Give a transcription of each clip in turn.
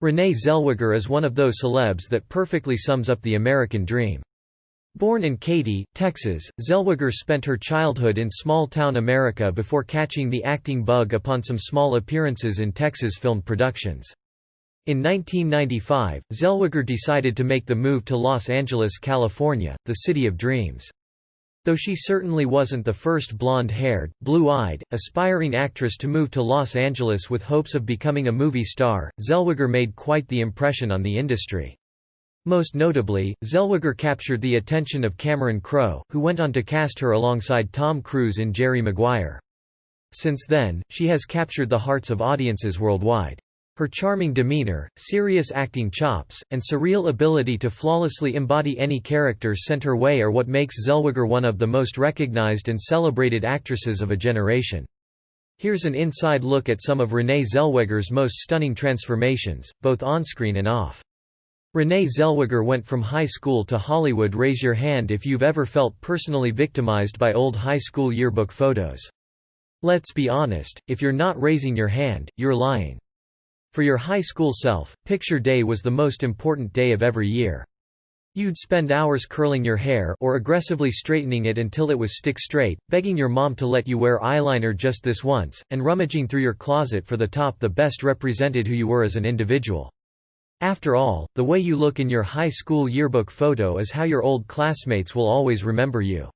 Renee Zellweger is one of those celebs that perfectly sums up the American dream. Born in Katy, Texas, Zellweger spent her childhood in small-town America before catching the acting bug upon some small appearances in Texas film productions. In 1995, Zellweger decided to make the move to Los Angeles, California, the city of dreams. Though she certainly wasn't the first blonde-haired, blue-eyed, aspiring actress to move to Los Angeles with hopes of becoming a movie star, Zellweger made quite the impression on the industry. Most notably, Zellweger captured the attention of Cameron Crowe, who went on to cast her alongside Tom Cruise in Jerry Maguire. Since then, she has captured the hearts of audiences worldwide. Her charming demeanor, serious acting chops, and surreal ability to flawlessly embody any character sent her way are what makes Zellweger one of the most recognized and celebrated actresses of a generation. Here's an inside look at some of Renee Zellweger's most stunning transformations, both on-screen and off. Renee Zellweger went from high school to Hollywood. Raise your hand if you've ever felt personally victimized by old high school yearbook photos. Let's be honest, if you're not raising your hand, you're lying. For your high school self, picture day was the most important day of every year. You'd spend hours curling your hair or aggressively straightening it until it was stick straight, begging your mom to let you wear eyeliner just this once, and rummaging through your closet for the top that best represented who you were as an individual. After all, the way you look in your high school yearbook photo is how your old classmates will always remember you.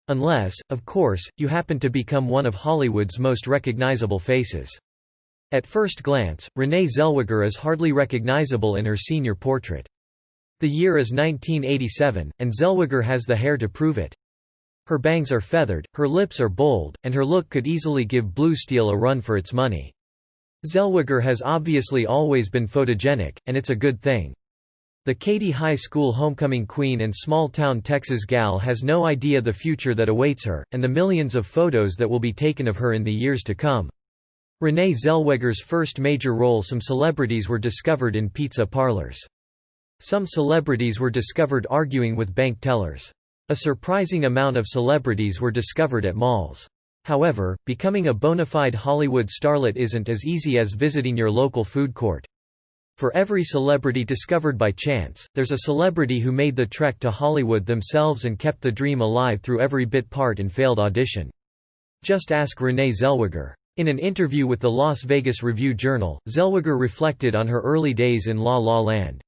Unless, of course, you happen to become one of Hollywood's most recognizable faces. At first glance, Renee Zellweger is hardly recognizable in her senior portrait. The year is 1987, and Zellweger has the hair to prove it. Her bangs are feathered, her lips are bold, and her look could easily give Blue Steel a run for its money. Zellweger has obviously always been photogenic, and it's a good thing. The Katy High School homecoming queen and small-town Texas gal has no idea the future that awaits her, and the millions of photos that will be taken of her in the years to come. Renee Zellweger's first major role. Some celebrities were discovered in pizza parlors. Some celebrities were discovered arguing with bank tellers. A surprising amount of celebrities were discovered at malls. However, becoming a bona fide Hollywood starlet isn't as easy as visiting your local food court. For every celebrity discovered by chance, there's a celebrity who made the trek to Hollywood themselves and kept the dream alive through every bit part and failed audition. Just ask Renee Zellweger. In an interview with the Las Vegas Review-Journal, Zellweger reflected on her early days in La La Land.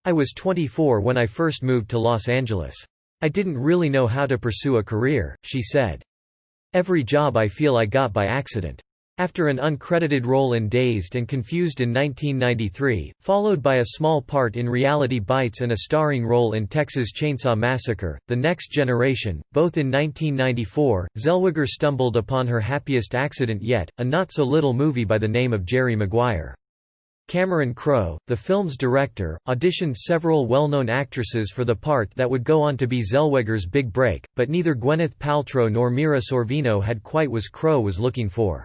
"I was 24 when I first moved to Los Angeles. I didn't really know how to pursue a career," she said. "Every job I feel I got by accident." After an uncredited role in Dazed and Confused in 1993, followed by a small part in Reality Bites and a starring role in Texas Chainsaw Massacre: The Next Generation, both in 1994, Zellweger stumbled upon her happiest accident yet, a not-so-little movie by the name of Jerry Maguire. Cameron Crowe, the film's director, auditioned several well-known actresses for the part that would go on to be Zellweger's big break, but neither Gwyneth Paltrow nor Mira Sorvino had quite what Crowe was looking for.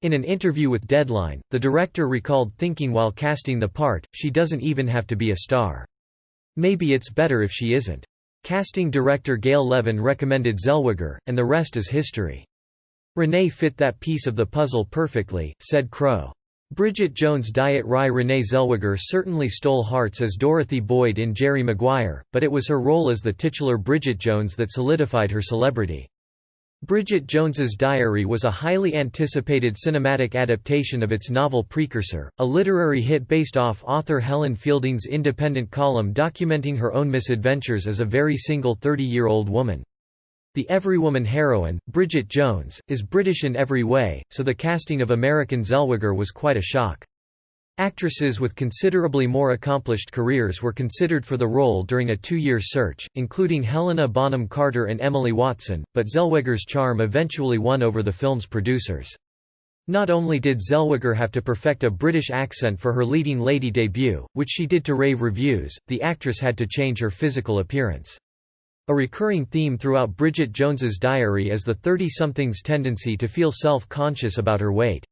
In an interview with Deadline, the director recalled thinking while casting the part, "She doesn't even have to be a star. Maybe it's better if she isn't." Casting director Gail Levin recommended Zellweger, and the rest is history. "Renee fit that piece of the puzzle perfectly," said Crowe. Bridget Jones' Diet Rye. Renee Zellweger certainly stole hearts as Dorothy Boyd in Jerry Maguire, but it was her role as the titular Bridget Jones that solidified her celebrity. Bridget Jones's Diary was a highly anticipated cinematic adaptation of its novel precursor, a literary hit based off author Helen Fielding's independent column documenting her own misadventures as a very single 30-year-old woman. The everywoman heroine, Bridget Jones, is British in every way, so the casting of American Zellweger was quite a shock. Actresses with considerably more accomplished careers were considered for the role during a 2-year search, including Helena Bonham Carter and Emily Watson, but Zellweger's charm eventually won over the film's producers. Not only did Zellweger have to perfect a British accent for her leading lady debut, which she did to rave reviews, the actress had to change her physical appearance. A recurring theme throughout Bridget Jones's Diary is the 30-something's tendency to feel self-conscious about her weight.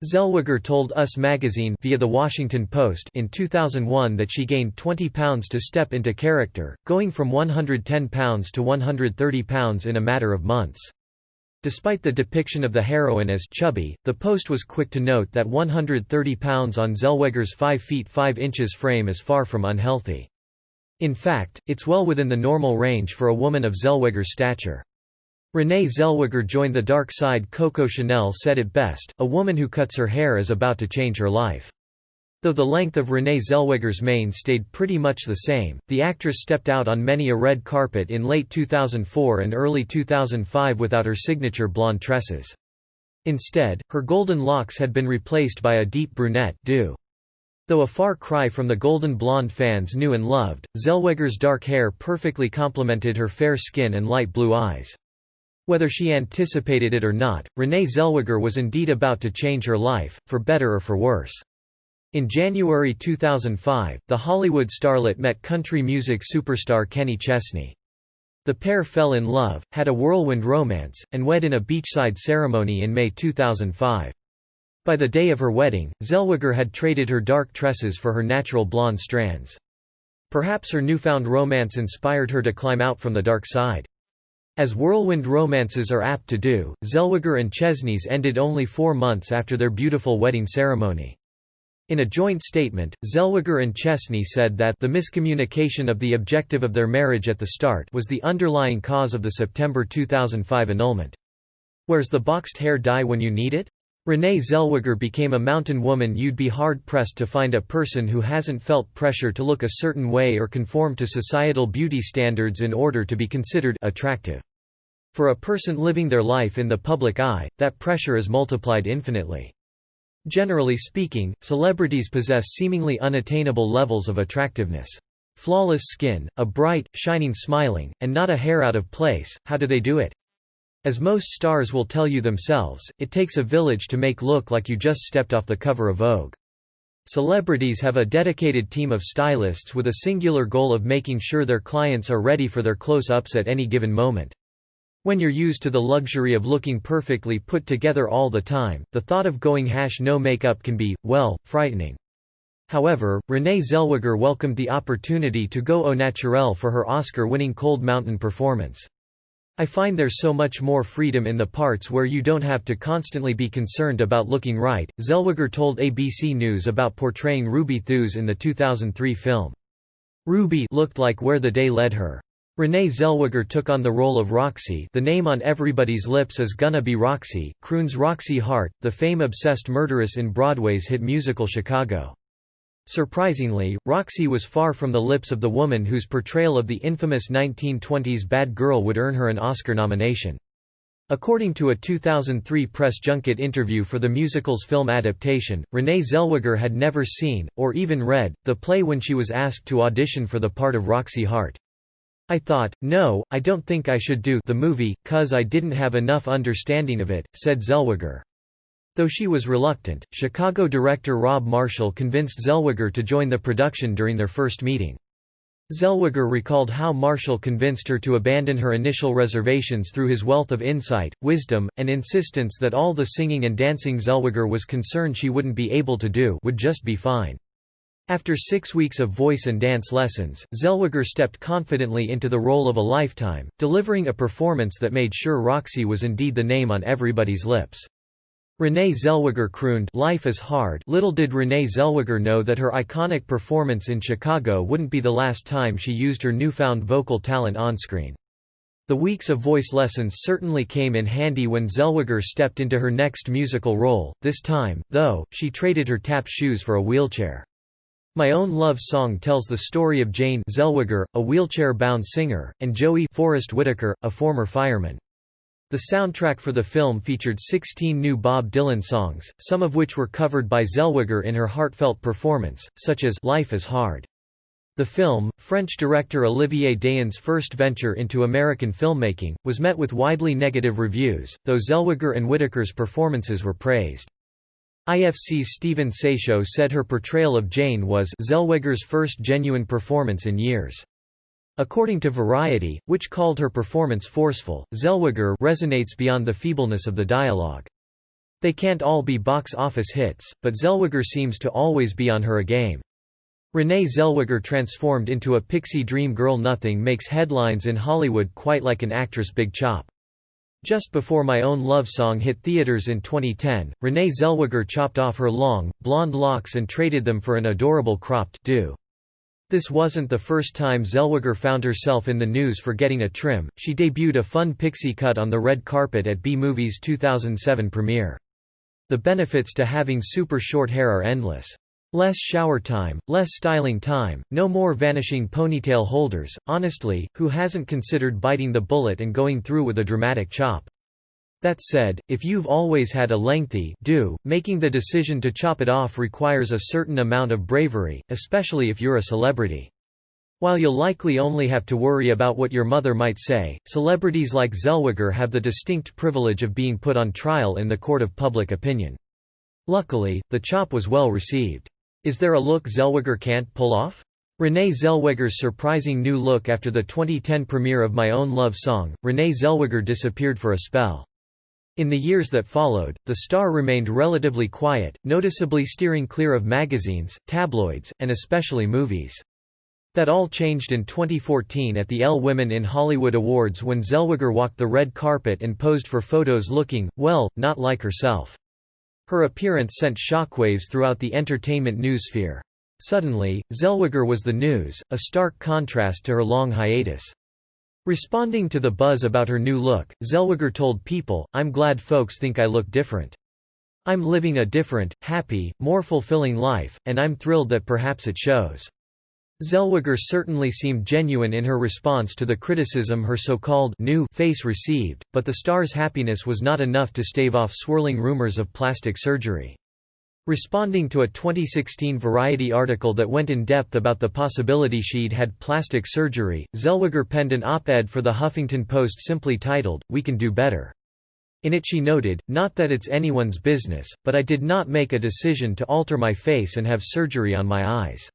Zellweger told Us magazine via The Washington Post in 2001 that she gained 20 pounds to step into character, going from 110 pounds to 130 pounds in a matter of months. Despite the depiction of the heroine as chubby, the Post was quick to note that 130 pounds on Zellweger's 5 feet 5 inches frame is far from unhealthy. In fact, it's well within the normal range for a woman of Zellweger's stature. Renee Zellweger joined the dark side. Coco Chanel said it best, "A woman who cuts her hair is about to change her life." Though the length of Renee Zellweger's mane stayed pretty much the same, the actress stepped out on many a red carpet in late 2004 and early 2005 without her signature blonde tresses. Instead, her golden locks had been replaced by a deep brunette do. Though a far cry from the golden blonde fans knew and loved, Zellweger's dark hair perfectly complemented her fair skin and light blue eyes. Whether she anticipated it or not, Renee Zellweger was indeed about to change her life, for better or for worse. In January 2005, the Hollywood starlet met country music superstar Kenny Chesney. The pair fell in love, had a whirlwind romance, and wed in a beachside ceremony in May 2005. By the day of her wedding, Zellweger had traded her dark tresses for her natural blonde strands. Perhaps her newfound romance inspired her to climb out from the dark side. As whirlwind romances are apt to do, Zellweger and Chesney's ended only 4 months after their beautiful wedding ceremony. In a joint statement, Zellweger and Chesney said that the miscommunication of the objective of their marriage at the start was the underlying cause of the September 2005 annulment. "Where's the boxed hair dye when you need it?" Renee Zellweger became a mountain woman. You'd be hard-pressed to find a person who hasn't felt pressure to look a certain way or conform to societal beauty standards in order to be considered attractive. For a person living their life in the public eye, that pressure is multiplied infinitely. Generally speaking, celebrities possess seemingly unattainable levels of attractiveness. Flawless skin, a bright, shining smiling, and not a hair out of place. How do they do it? As most stars will tell you themselves, it takes a village to make look like you just stepped off the cover of Vogue. Celebrities have a dedicated team of stylists with a singular goal of making sure their clients are ready for their close-ups at any given moment. When you're used to the luxury of looking perfectly put together all the time, the thought of going no makeup can be, well, frightening. However, Renee Zellweger welcomed the opportunity to go au naturel for her Oscar-winning Cold Mountain performance. "I find there's so much more freedom in the parts where you don't have to constantly be concerned about looking right," Zellweger told ABC News about portraying Ruby Thews in the 2003 film. Ruby looked like where the day led her. Renee Zellweger took on the role of Roxy. The name on everybody's lips is gonna be Roxy, croons Roxy Hart, the fame-obsessed murderess in Broadway's hit musical Chicago. Surprisingly, Roxy was far from the lips of the woman whose portrayal of the infamous 1920s bad girl would earn her an Oscar nomination. According to a 2003 press junket interview for the musical's film adaptation, Renee Zellweger had never seen, or even read, the play when she was asked to audition for the part of Roxy Hart. "I thought, no, I don't think I should do the movie, 'cause I didn't have enough understanding of it," said Zellweger. Though she was reluctant, Chicago director Rob Marshall convinced Zellweger to join the production during their first meeting. Zellweger recalled how Marshall convinced her to abandon her initial reservations through his wealth of insight, wisdom, and insistence that all the singing and dancing Zellweger was concerned she wouldn't be able to do would just be fine. After 6 weeks of voice and dance lessons, Zellweger stepped confidently into the role of a lifetime, delivering a performance that made sure Roxy was indeed the name on everybody's lips. Renee Zellweger crooned, "Life is hard." Little did Renee Zellweger know that her iconic performance in Chicago wouldn't be the last time she used her newfound vocal talent onscreen. The weeks of voice lessons certainly came in handy when Zellweger stepped into her next musical role. This time, though, she traded her tap shoes for a wheelchair. My Own Love Song tells the story of Jane Zellweger, a wheelchair-bound singer, and Joey Forrest Whitaker, a former fireman. The soundtrack for the film featured 16 new Bob Dylan songs, some of which were covered by Zellweger in her heartfelt performance, such as "Life is Hard." The film, French director Olivier Dayan's first venture into American filmmaking, was met with widely negative reviews, though Zellweger and Whitaker's performances were praised. IFC's Stephen Seychaux said her portrayal of Jane was Zellweger's first genuine performance in years. According to Variety, which called her performance forceful, Zellweger resonates beyond the feebleness of the dialogue. They can't all be box office hits, but Zellweger seems to always be on her A game. Renee Zellweger transformed into a pixie dream girl. Nothing makes headlines in Hollywood quite like an actress' big chop. Just before My Own Love Song hit theaters in 2010, Renee Zellweger chopped off her long, blonde locks and traded them for an adorable cropped do. This wasn't the first time Zellweger found herself in the news for getting a trim. She debuted a fun pixie cut on the red carpet at B-Movie's 2007 premiere. The benefits to having super short hair are endless. Less shower time, less styling time, no more vanishing ponytail holders. Honestly, who hasn't considered biting the bullet and going through with a dramatic chop? That said, if you've always had a lengthy do, making the decision to chop it off requires a certain amount of bravery, especially if you're a celebrity. While you'll likely only have to worry about what your mother might say, celebrities like Zellweger have the distinct privilege of being put on trial in the court of public opinion. Luckily, the chop was well received. Is there a look Zellweger can't pull off? Renee Zellweger's surprising new look. After the 2010 premiere of My Own Love Song, Renee Zellweger disappeared for a spell. In the years that followed, the star remained relatively quiet, noticeably steering clear of magazines, tabloids, and especially movies. That all changed in 2014 at the Elle Women in Hollywood Awards when Zellweger walked the red carpet and posed for photos looking, well, not like herself. Her appearance sent shockwaves throughout the entertainment newssphere. Suddenly, Zellweger was the news, a stark contrast to her long hiatus. Responding to the buzz about her new look, Zellweger told People, "I'm glad folks think I look different. I'm living a different, happy, more fulfilling life, and I'm thrilled that perhaps it shows." Zellweger certainly seemed genuine in her response to the criticism her so-called new face received, but the star's happiness was not enough to stave off swirling rumors of plastic surgery. Responding to a 2016 Variety article that went in depth about the possibility she'd had plastic surgery, Zellweger penned an op-ed for the Huffington Post simply titled, "We Can Do Better." In it she noted, "Not that it's anyone's business, but I did not make a decision to alter my face and have surgery on my eyes."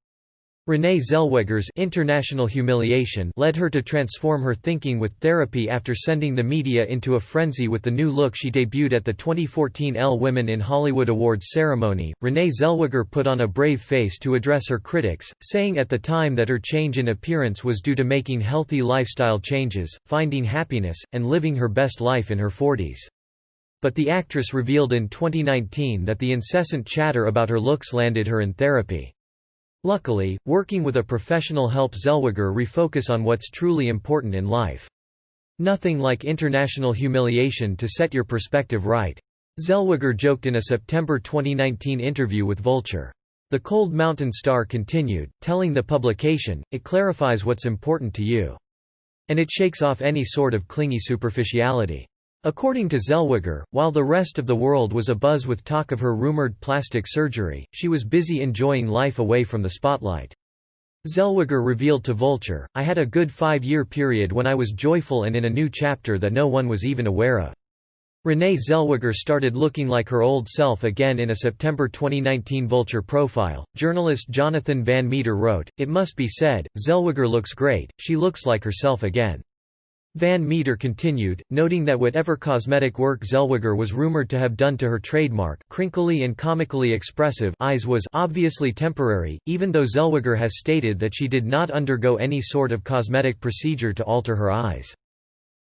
Renee Zellweger's international humiliation led her to transform her thinking with therapy after sending the media into a frenzy with the new look she debuted at the 2014 Elle Women in Hollywood Awards ceremony. Renee Zellweger put on a brave face to address her critics, saying at the time that her change in appearance was due to making healthy lifestyle changes, finding happiness, and living her best life in her 40s. But the actress revealed in 2019 that the incessant chatter about her looks landed her in therapy. Luckily, working with a professional helped Zellweger refocus on what's truly important in life. Nothing like international humiliation to set your perspective right. Zellweger joked in a September 2019 interview with Vulture. The Cold Mountain star continued, telling the publication, "It clarifies what's important to you. And it shakes off any sort of clingy superficiality." According to Zellweger, while the rest of the world was abuzz with talk of her rumored plastic surgery, she was busy enjoying life away from the spotlight. Zellweger revealed to Vulture, "I had a good 5-year period when I was joyful and in a new chapter that no one was even aware of." Renee Zellweger started looking like her old self again in a September 2019 Vulture profile. Journalist Jonathan Van Meter wrote, "It must be said, Zellweger looks great, she looks like herself again." Van Meter continued, noting that whatever cosmetic work Zellweger was rumored to have done to her trademark crinkly and comically expressive eyes was obviously temporary, even though Zellweger has stated that she did not undergo any sort of cosmetic procedure to alter her eyes.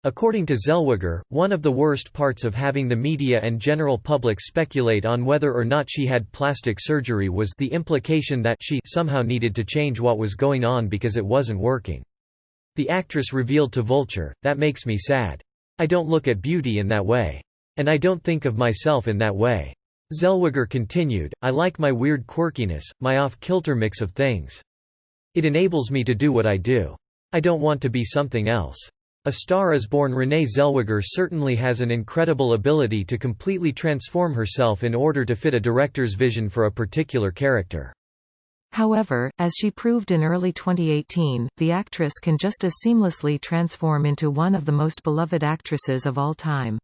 According to Zellweger, one of the worst parts of having the media and general public speculate on whether or not she had plastic surgery was the implication that she somehow needed to change what was going on because it wasn't working. The actress revealed to Vulture, "That makes me sad. I don't look at beauty in that way. And I don't think of myself in that way." Zellweger continued, "I like my weird quirkiness, my off-kilter mix of things. It enables me to do what I do. I don't want to be something else." A Star is Born. Renee Zellweger certainly has an incredible ability to completely transform herself in order to fit a director's vision for a particular character. However, as she proved in early 2018, the actress can just as seamlessly transform into one of the most beloved actresses of all time.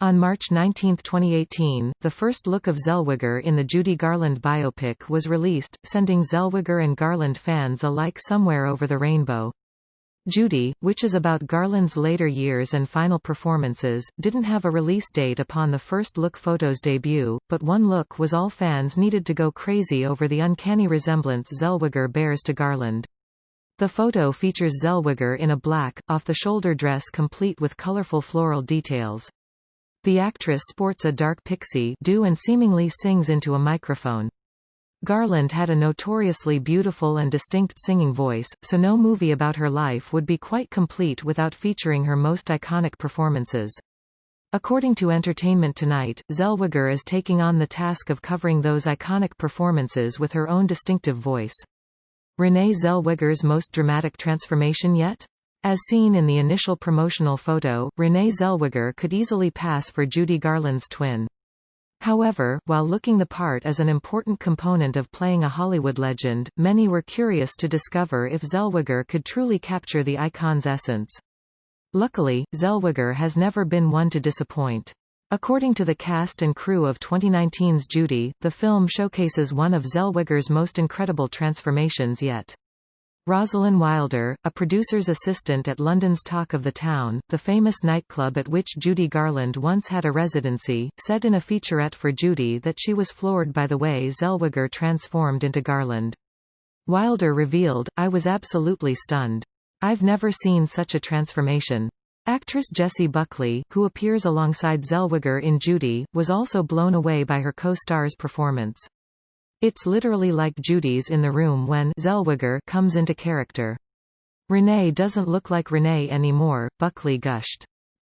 On March 19, 2018, the first look of Zellweger in the Judy Garland biopic was released, sending Zellweger and Garland fans alike somewhere over the rainbow. Judy, which is about Garland's later years and final performances, didn't have a release date upon the first look photo's debut, but one look was all fans needed to go crazy over the uncanny resemblance Zellweger bears to Garland. The photo features Zellweger in a black, off-the-shoulder dress complete with colorful floral details. The actress sports a dark pixie do and seemingly sings into a microphone. Garland had a notoriously beautiful and distinct singing voice, so no movie about her life would be quite complete without featuring her most iconic performances. According to Entertainment Tonight, Zellweger is taking on the task of covering those iconic performances with her own distinctive voice. Renee Zellweger's most dramatic transformation yet? As seen in the initial promotional photo, Renee Zellweger could easily pass for Judy Garland's twin. However, while looking the part as an important component of playing a Hollywood legend, many were curious to discover if Zellweger could truly capture the icon's essence. Luckily, Zellweger has never been one to disappoint. According to the cast and crew of 2019's Judy, the film showcases one of Zellweger's most incredible transformations yet. Rosalind Wilder, a producer's assistant at London's Talk of the Town, the famous nightclub at which Judy Garland once had a residency, said in a featurette for Judy that she was floored by the way Zellweger transformed into Garland. Wilder revealed, "I was absolutely stunned. I've never seen such a transformation." Actress Jessie Buckley, who appears alongside Zellweger in Judy, was also blown away by her co-star's performance. "It's literally like Judy's in the room when Zellweger comes into character. Renee doesn't look like Renee anymore," Buckley gushed.